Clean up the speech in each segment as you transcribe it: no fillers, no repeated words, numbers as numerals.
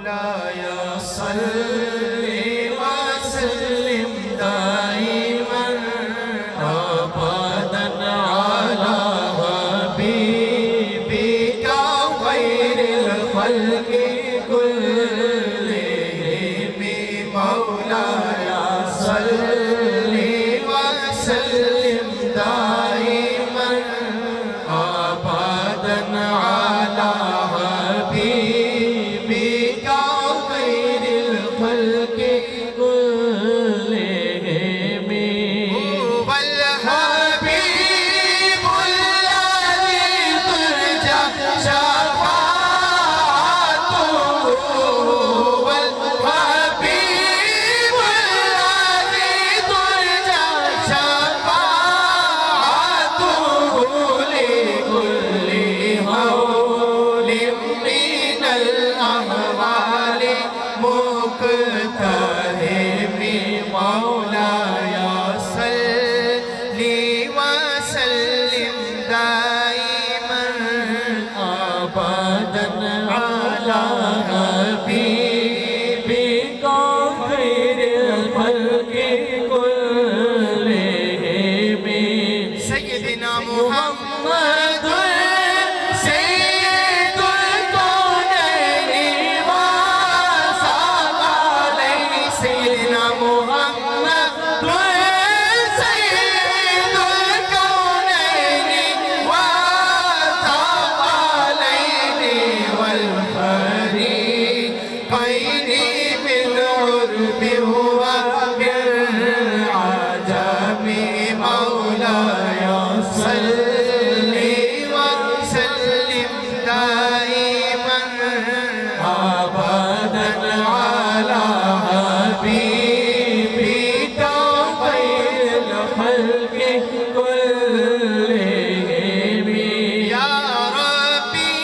مولاي صل وسلم دائما أبدا على حبيبك خير الخلق كلهم مولاي صل وسلم دائما أبدا على حبيبك خير الخلق كلهم هو الحبيب الذي ترجى شفاعته هو الحبيب الذي ترجى شفاعته لكل هول من الأهوال مقتهم مولاي صل وسلم دائما أبدا على حبيبك خير الخلق كلهم سيدنا محمد سيد الكونين وثقلين سيدنا محمد سيد الكونين وثقلين والفريقين بالعرب وبالعجم مولاي صل وسلم دائما أبدا على حبيبك خير الخلق كلهم يا ربي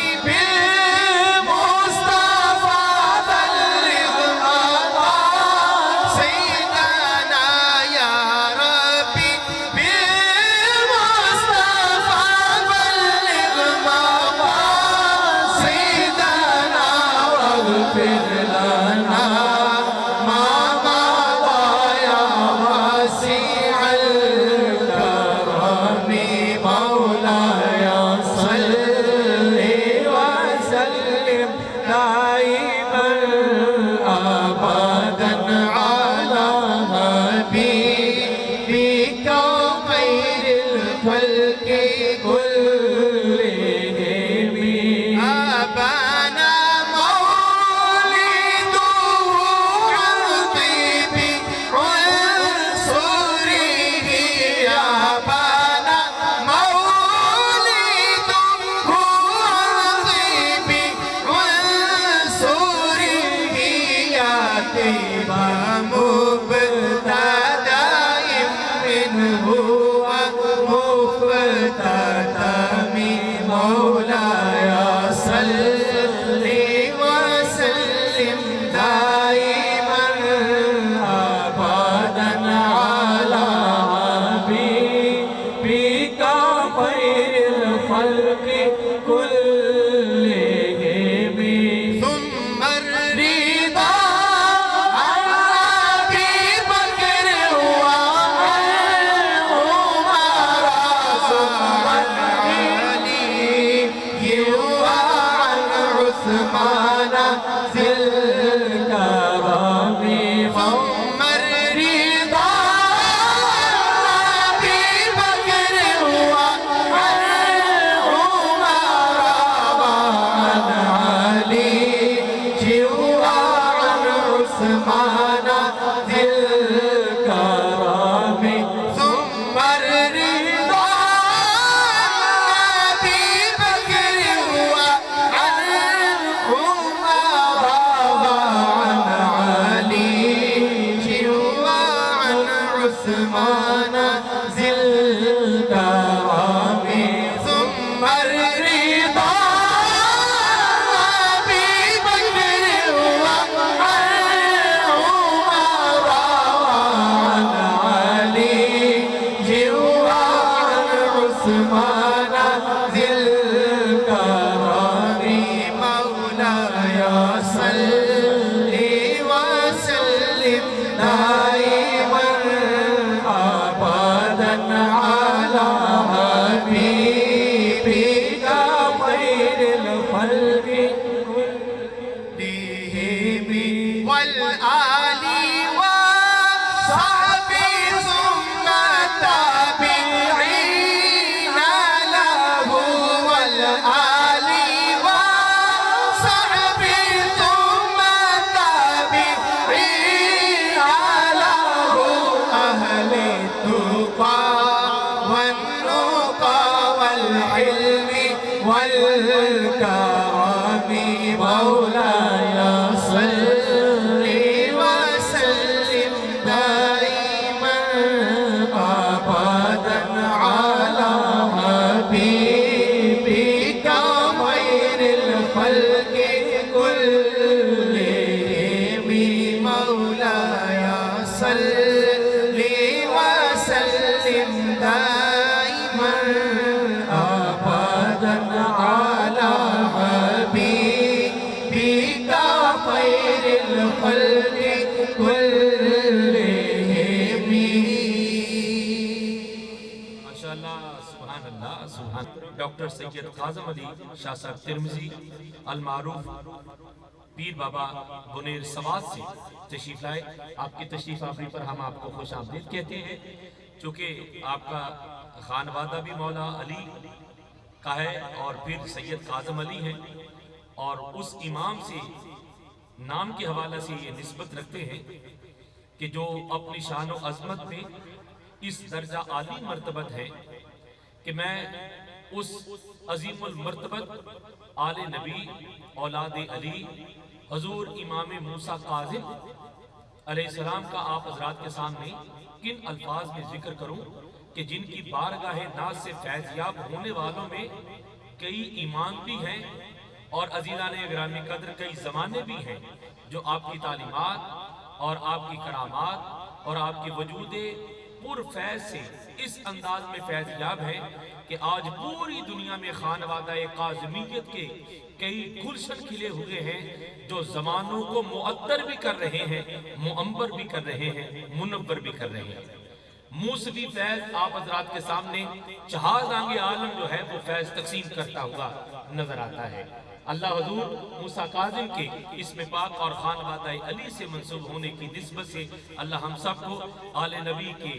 بالمصطفى بلغ مقام سيدنا يا ربي بالمصطفى بلغ مقام سيدنا واغفر لنا ما مضى يا واسع الكرم مولاي صل وسلم دائما أبدا على حبيبك خير الخلق كلهم أبانا مولده عن طيب عنصره أبانا مولده عن طيب عنصره يا طيب مبتدأ منه ومختتم مولاي صل وسلم دائما أبدا على حبيبك خير الخلق كلهم ثم الرضا عن أبي بكر وعن عمر ثم علي وعن عثمان ذي الكرم ثم الرضا عن أبي بكر وعن عمر وعن علي وعن عثمان ذي الكرم ثم الرضا عن أبي بكر وعن عمر الآل وصحبه ثم التابعين له والآل وصحبه ثم التابعين له أهل التقى والنقى والحلم والكرم مولاي صل وسلم دائما أبدا على حبيبك خير الخلق كلهم مولاي صل وسلم دائما أبدا على حبيبك خير الخلق كلهم. ماشاءاللہ سبحان اللہ سبحان. ڈاکٹر سید قاسم علی شاہ صاحب ترمذی المعروف پیر بابا بنیر سوات سے تشریف لائے. آپ کی تشریف آوری پر ہم آپ کو خوش آمدید کہتے ہیں. چونکہ آپ کا خانوادہ بھی مولا علی کا ہے اور پھر سید قاسم علی ہیں اور اس امام سے نام کے حوالے سے یہ نسبت رکھتے ہیں کہ جو اپنی شان و عظمت میں اس درجہ عالی مرتبت ہے کہ میں اس عظیم المرتبت آل نبی اولاد علی حضور امام موسیٰ کاظم علیہ السلام کا آپ حضرات کے سامنے کن الفاظ میں ذکر کروں کہ جن کی بارگاہ ناز سے فیضیاب ہونے والوں میں کئی ایمان بھی ہیں اور عزیزان گرامی قدر کئی زمانے بھی ہیں جو آپ کی تعلیمات اور آپ کی کرامات اور آپ کے وجود پر فیض سے اس انداز میں فیضیاب ہے کہ آج پوری دنیا میں خانوادہ قاظمیت کے کئی گلشن کھلے ہوئے ہیں جو زمانوں کو معطر بھی کر رہے ہیں، معمر بھی کر رہے ہیں، منور بھی کر رہے ہیں. موسوی فیض آپ حضرات کے سامنے جہاز آنگے عالم جو ہے وہ فیض تقسیم کرتا ہوا نظر آتا ہے. اللہ حضور موسیٰ کاظم کے اسم پاک اور خانوادہ علی سے منسوب ہونے کی نسبت سے اللہ ہم سب کو آل نبی کے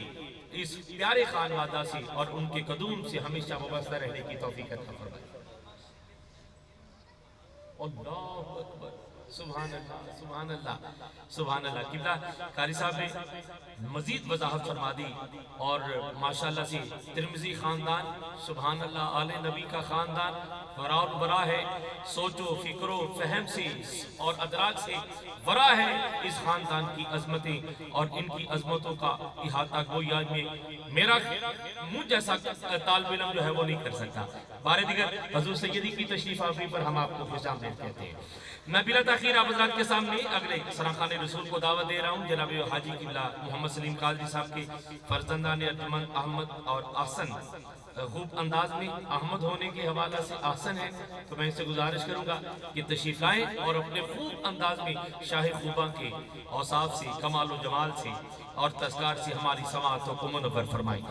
اس پیارے خانوادہ سے اور ان کے قدوم سے ہمیشہ وابستہ رہنے کی توفیق عطا فرمائے. اللہ اکبر، سبحان اللہ سبحان اللہ سبحان اللہ. قبلہ قاری صاحب نے مزید وضاحت فرما دی اور ماشاءاللہ سے ترمذی خاندان سبحان اللہ آل نبی کا خاندان ورا برا ہے، سوچ و فکر و فہم سے اور ادراک سے ورا ہے اس خاندان کی عظمتیں اور ان کی عظمتوں کا احاطہ گویا میں میرا مجھ جیسا طالب علم جو ہے وہ نہیں کر سکتا. بارے دیگر حضور سیدی کی تشریف آوری پر ہم آپ کو خوش آمدید کہتے ہیں. میں بلا تاخیر آپ حضرات کے سامنے اگلے سراخان رسول کو دعوت دے رہا ہوں. جناب حاجی قبلہ محمد سلیم قادری صاحب کے فرزندان ارجمند احمد اور احسن خوب انداز میں احمد ہونے کے حوالہ سے احسن ہے تو میں ان سے گزارش کروں گا کہ تشریف لائیں اور اپنے خوب انداز میں شاہ خوباں کے اوصاف سے کمال و جمال سے اور تذکار سے ہماری سماعتوں کو منور فرمائیں.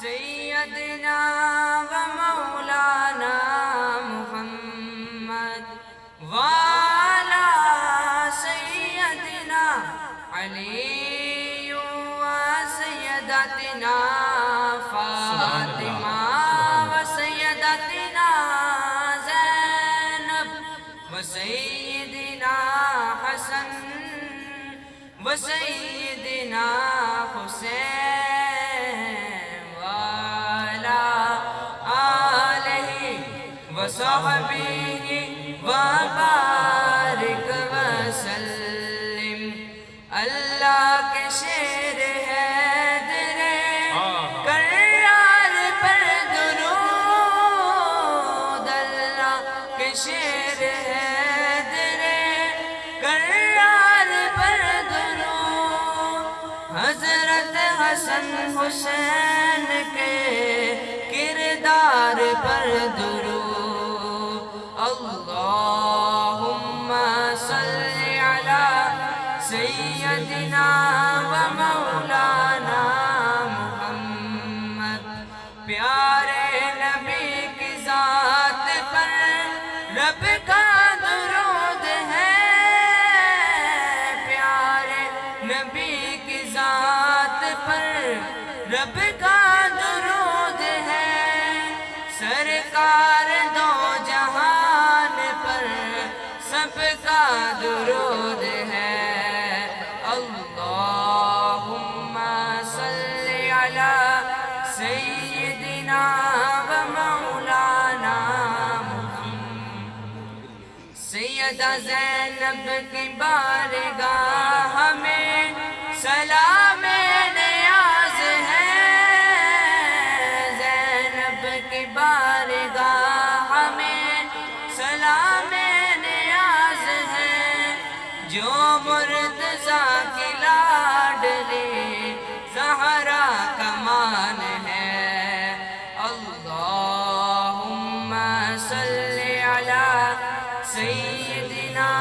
سيدنا ومولانا محمد وعلى سيدنا علي وسيدتنا فاطمة وسيدتنا زينب وسيدنا حسن وسيدنا حسين وعلى آله وصحبه وبارك وسلم. اللہ کے شیر ہے در کرا حسن حسین کے کردار پر درود اللہم صلی علی سیدنا و مولانا محمد پیارے نبی کی ذات پر رب کا درود ہے پیارے نبی کی ذات پر رب کا درود ہے سرکار دو جہان پر سب کا درود ہے اللہم صلی علی سیدنا و مولانا محمد سیدہ زینب کی بارگاہ میں سلام نیاز ہے زینب کی بارگاہ میں سلام نیاز ہے جو مرتضیٰ کی لاڈلی زہرا کمان ہے اللہم صلی علی سیدنا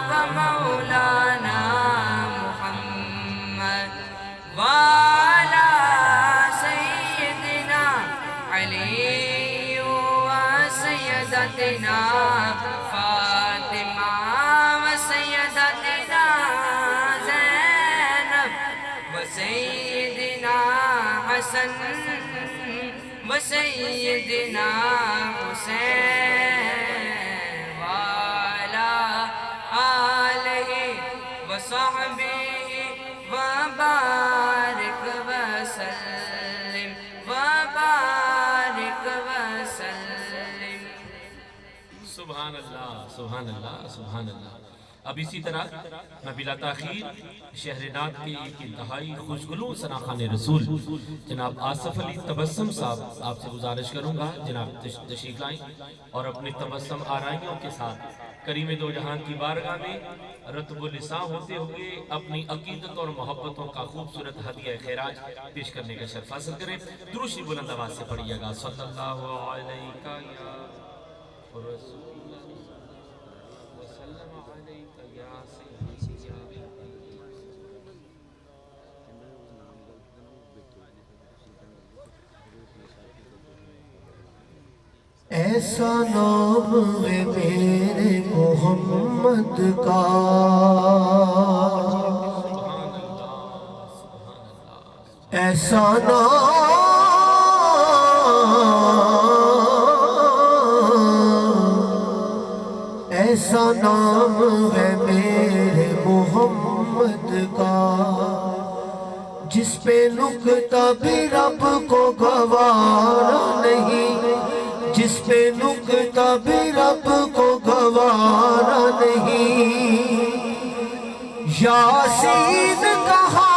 و مولانا محمد وعلی سیدنا علی و سیدتنا فاطمہ و سیدتنا زینب و سیدنا حسن و سیدنا حسین وعلی آلہ و صحبہ وبارک وسلم وبارک وسلم سبحان اللہ سبحان اللہ سبحان اللہ۔ اب اسی طرح میں بلا تاخیر شہر نات کے ایک انتہائی خوشگلو ثناخوان رسول جناب آصف علی تبسم صاحب آپ سے گزارش کروں گا جناب تشریف لائیں اور اپنے تبسم آرائیوں کے ساتھ کریم دو جہان کی بارگاہ میں رتب لساں ہوتے ہوئے اپنی عقیدت اور محبتوں کا خوبصورت ہدیہ خیراج پیش کرنے کا شرف حاصل کریں۔ درود شریف بلند آواز سے پڑھیے گا صلی اللہ علیہ رسول وسلم علیک یا سیدی یا ایسا نام ہے میرے محمد کا ایسا نام ہے میرے محمد کا جس پہ نکتہ بھی رب کو گوارا نہیں جس پہ نکتہ بھی رب کو گوارا نہیں یاسین کہا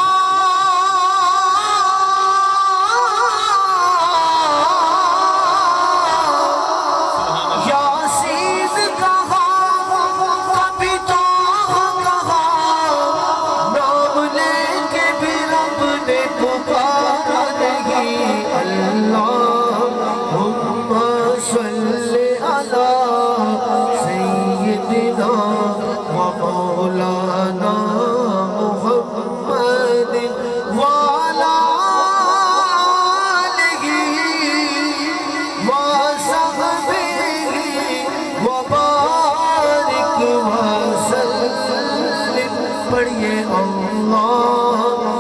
پڑھئے اللہم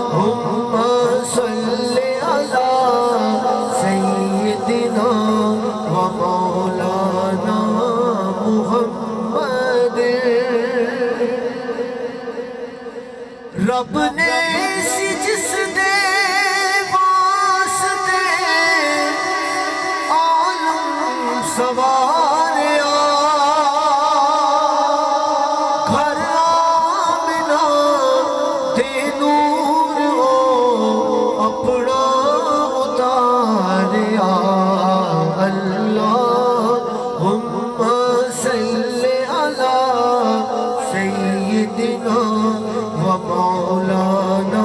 صلی علی سیدنا و مولانا محمد رب نے جس دے واسطے عالم سواریا مولانا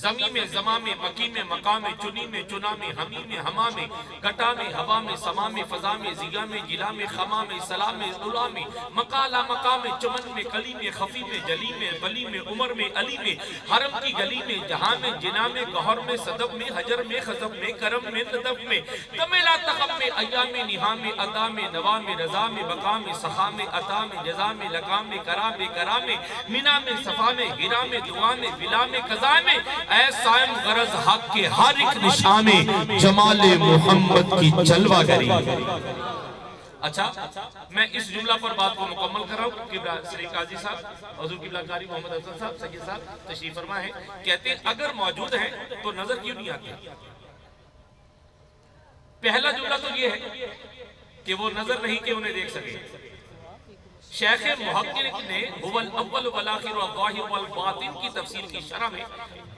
زمین میں زما میں مکی میں مقام میں چنی میں چنا میں ہمی میں ہما میں گٹا میں ہوا میں سما میں فضا میں زیا میں جلا میں خما میں سلا میں علا میں مقالا مقام میں چمن میں کلی میں خفی میں جلی میں بلی میں عمر میں علی میں حرم کی گلی میں جہاں میں جنا میں گہر میں صدب میں حجر میں خزب میں کرم میں تدب میں تمیلا تخم میں ایام میں نہا میں عطا میں نوا میں رضا میں بقا میں سخا میں عطا میں جزا میں لقام میں کرام میں کرام میں منا میں صفا میں ہرا میں دعا میں بلا میں قضا میں اے سائم غرض حق کے ہر ایک نشان میں جمال محمد کی جلوہ گری۔ اچھا میں اس جملہ پر بات کو مکمل کر رہا ہوں۔ قبلہ سری قاضی صاحب، حضور قبلہ قاری محمد حسن صاحب، سید صاحب تشریف فرما ہے، کہتے ہیں اگر موجود ہیں تو نظر کیوں نہیں آتی؟ پہلا جملہ تو یہ ہے کہ وہ نظر نہیں کہ انہیں دیکھ سکے۔ شیخ محقق نے هو الاول والآخر والظاہر والباطن کی تفسیر کی شرح میں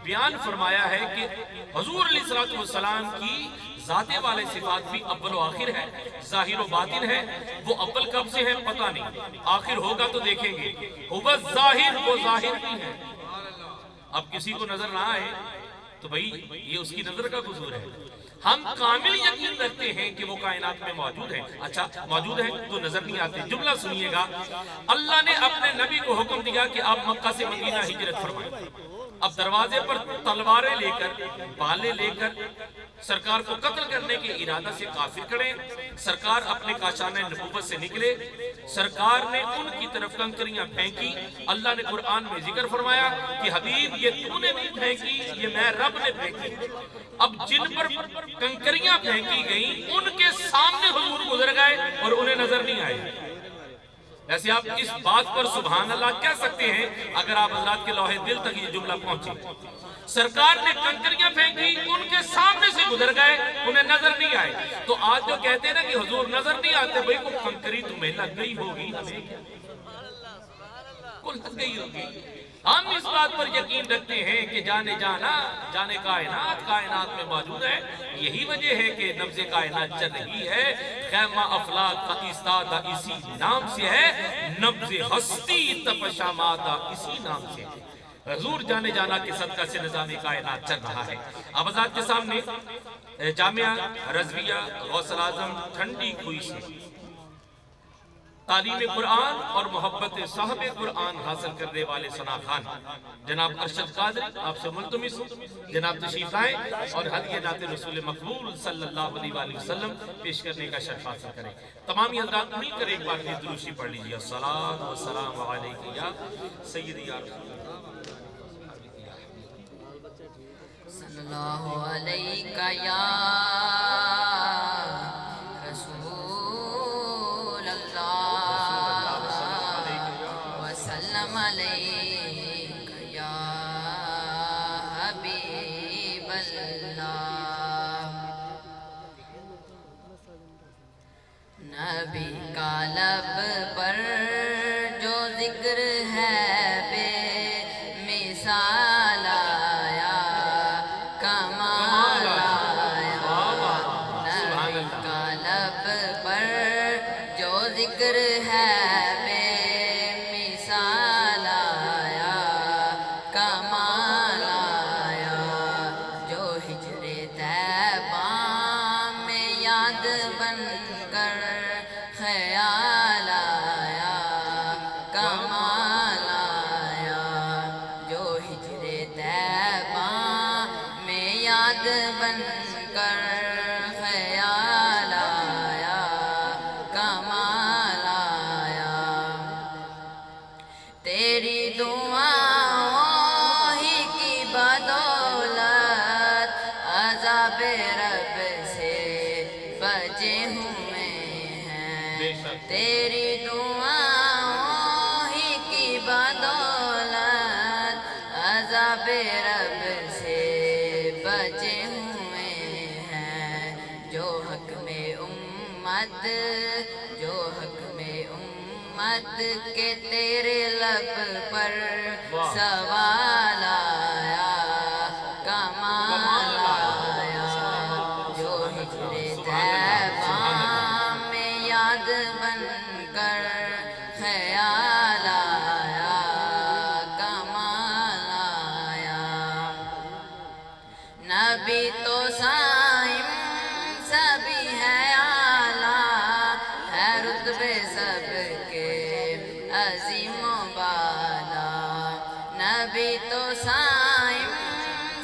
بیان فرمایا ہے کہ حضور علیہ السلام کی ذات والے صفات بھی اول و آخر ہے، ظاہر و باطن ہے۔ وہ اول کب سے ہے پتہ نہیں، آخر ہوگا تو دیکھیں گے۔ هو الظاہر، وہ ظاہر بھی ہے۔ اب کسی کو نظر نہ آئے تو بھئی یہ اس کی نظر کا قصور ہے۔ ہم کامل یقین رکھتے ہیں کہ وہ کائنات میں موجود ہے۔ اچھا موجود ہے تو نظر نہیں آتے۔ جملہ سنیے گا، اللہ نے اپنے نبی کو حکم دیا کہ آپ مکہ سے مدینہ ہجرت فرمائیں۔ اب دروازے پر تلواریں لے کر، بالیں لے کر سرکار کو قتل کرنے کے ارادہ سے کافر کھڑے، سرکار اپنے کاشانہ نبوت سے نکلے، سرکار نے ان کی طرف کنکریاں پھینکی۔ اللہ نے قرآن میں ذکر فرمایا کہ حبیب یہ تو نے نہیں پھینکی، یہ میں رب نے پھینکی۔ اب جن پر کنکریاں پھینکی گئیں ان کے سامنے حضور گزر گئے اور انہیں نظر نہیں آئے۔ ویسے آپ اس بات پر سبحان اللہ کہہ سکتے ہیں اگر آپ حضرات کے لوح دل تک یہ جملہ پہنچے۔ سرکار نے کنکریاں پھینکی، ان کے سامنے سے گزر گئے، انہیں نظر نہیں آئے۔ تو آج جو کہتے ہیں نا کہ حضور نظر نہیں آتے، بھئی وہ کنکری تمہیں لگ گئی ہوگی، کو لگ گئی ہوگی۔ ہم اس بات پر یقین رکھتے ہیں کہ جانے جانا، جانے کائنات، کائنات میں موجود ہے۔ یہی وجہ ہے کہ نبض کائنات چل رہی ہے۔ خیمہ افلاک کا ایستادہ اسی نام سے ہے، نبض ہستی تپشامادہ اسی نام سے ہے۔ حضور جانے جانا کے صدقہ سے نظام کائنات چل رہا ہے۔ اب حضرات کے سامنے جامعہ رضویہ غوث الاعظم ٹھنڈی کوئی سے تعلیم قرآن اور محبت صاحب قرآن حاصل کرنے والے ثنا خان جناب ارشد قادری آپ سے ملتمس جناب تشریف لائیں اور ہدیہ نعت رسول مقبول صلی اللہ علیہ وآلہ وسلم پیش کرنے کا شرف حاصل کریں۔ تمامی حضرات مل کر ایک بار پھر دروشی پڑھ لیجیے۔ الصلاۃ والسلام علیکہ یا سیدی یا رسول صلی اللہ علیکہ یا رسول اللہ وسلم علیکہ یا حبیب اللہ۔ نبی کا لب پر جو ذکر ہے بے مثال آیا، کمال آیا۔ نبی کا لب پر جو ذکر ہے بے مثال آیا، کمال آیا۔ جو ہجر طیبہ میں یاد بن کر خیال آیا، کمال آیا۔ جو ہجر طیبہ میں یاد بن کر خیال آیا، کمال آیا۔ تیری دعاؤں ہی کی بدولت عذاب رب سے بچے ہوئے ہیں۔ تیری دعاؤں ہی کی بدولت عذاب رب سے بچے ہوئے ہیں۔ جو حق میں امت، جو حق میں امت کے تیرے لب پر سوال آیا، کمال آیا۔ جو ہجر طیبہ میں یاد بن کر خیال آیا، کمال آیا۔ عظیم بالا نبی تو سائم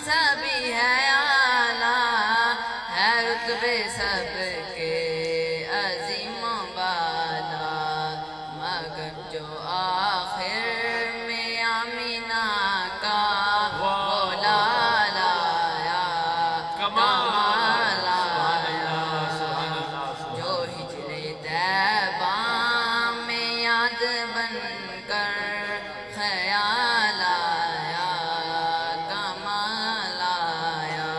سبھی ہے اعلیٰ ہے رتبے سب کے عظیم بالا مگر جو آخر میں آمینہ کا وہ لالا آیا کمال آیا جو ہجر طیبہ میں یاد بن کر خیال آیا کمال آیا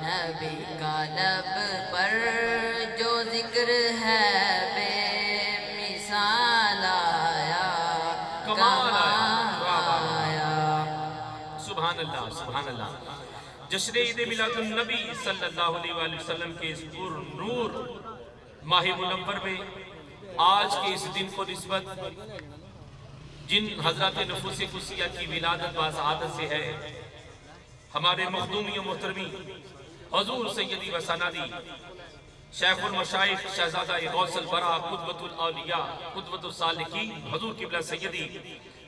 نبی کا لب پر جو ذکر ہے بے مثال آیا کمال آیا سبحان اللہ سبحان اللہ۔ جشن عید میلاد النبی صلی اللہ علیہ وآلہ وسلم کے اس پر نور ماہ منور میں آج کے اس دن کو نسبت جن حضرات نفوس قدسیہ کی ولادت باسعادت سے ہے، ہمارے مخدومی و محترمی حضور سیدی و سندی شیخ المشائخ شہزادہ غوث البرا قدوۃ الاولیاء قدوۃ الصالحین حضور قبلہ سیدی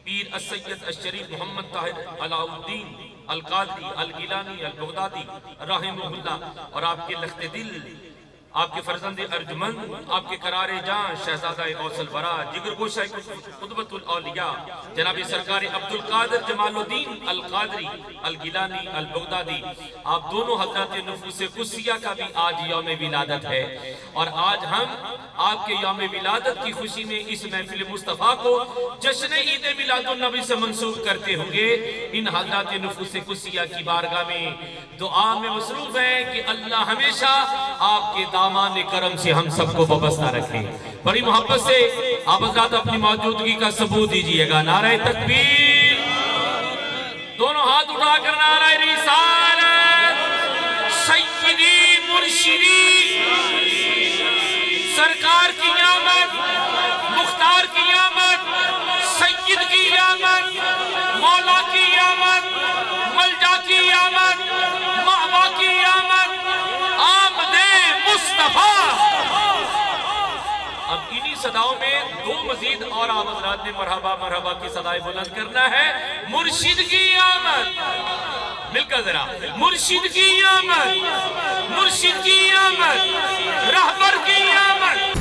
پیر السید الشریف محمد طاہر علاء الدین القادری الگیلانی البغدادی رحمہ اللہ اور آپ کے لخت دل، آپ کے فرزند ارجمند، آپ کے قرار جان شہزادہ غوث الورا جگر گوشہ قطبۃ الاولیاء جناب سرکار عبدالقادر جمال الدین القادری الگیلانی البغدادی، آپ دونوں حضرات نفوس قدسیہ کا بھی آج یوم ولادت ہے، اور آج ہم آپ کے یوم ولادت کی خوشی میں اس محفل مصطفیٰ کو جشن عید میلاد النبی سے منسوب کرتے ہوں گے۔ ان حضرات نفوس قدسیہ کی بارگاہ میں دعا میں مصروف ہیں کہ اللہ ہمیشہ آپ کے دامان کرم سے ہم سب کو وابستہ رکھیں۔ بڑی محبت سے آپ حضرات اپنی موجودگی کا ثبوت دیجئے گا۔ نعرہ تکبیر، دونوں ہاتھ اٹھا کر نعرہ رسالت، سیدی مرشدی سرکار کی آمد، مختار کی آمد، سید کی آمد، مولا کی آمد، ملجا کی آمد، مأوا کی آمد، آمد مصطفیٰ۔ اب انہی صداؤں میں دو مزید اور آپ حضرات نے مرحبا مرحبا کی صدائے بلند کرنا ہے۔ مرشد کی آمد، مل کر ذرا، مرشد کی آمد، مرشد کی آمد، رہبر کی آمد۔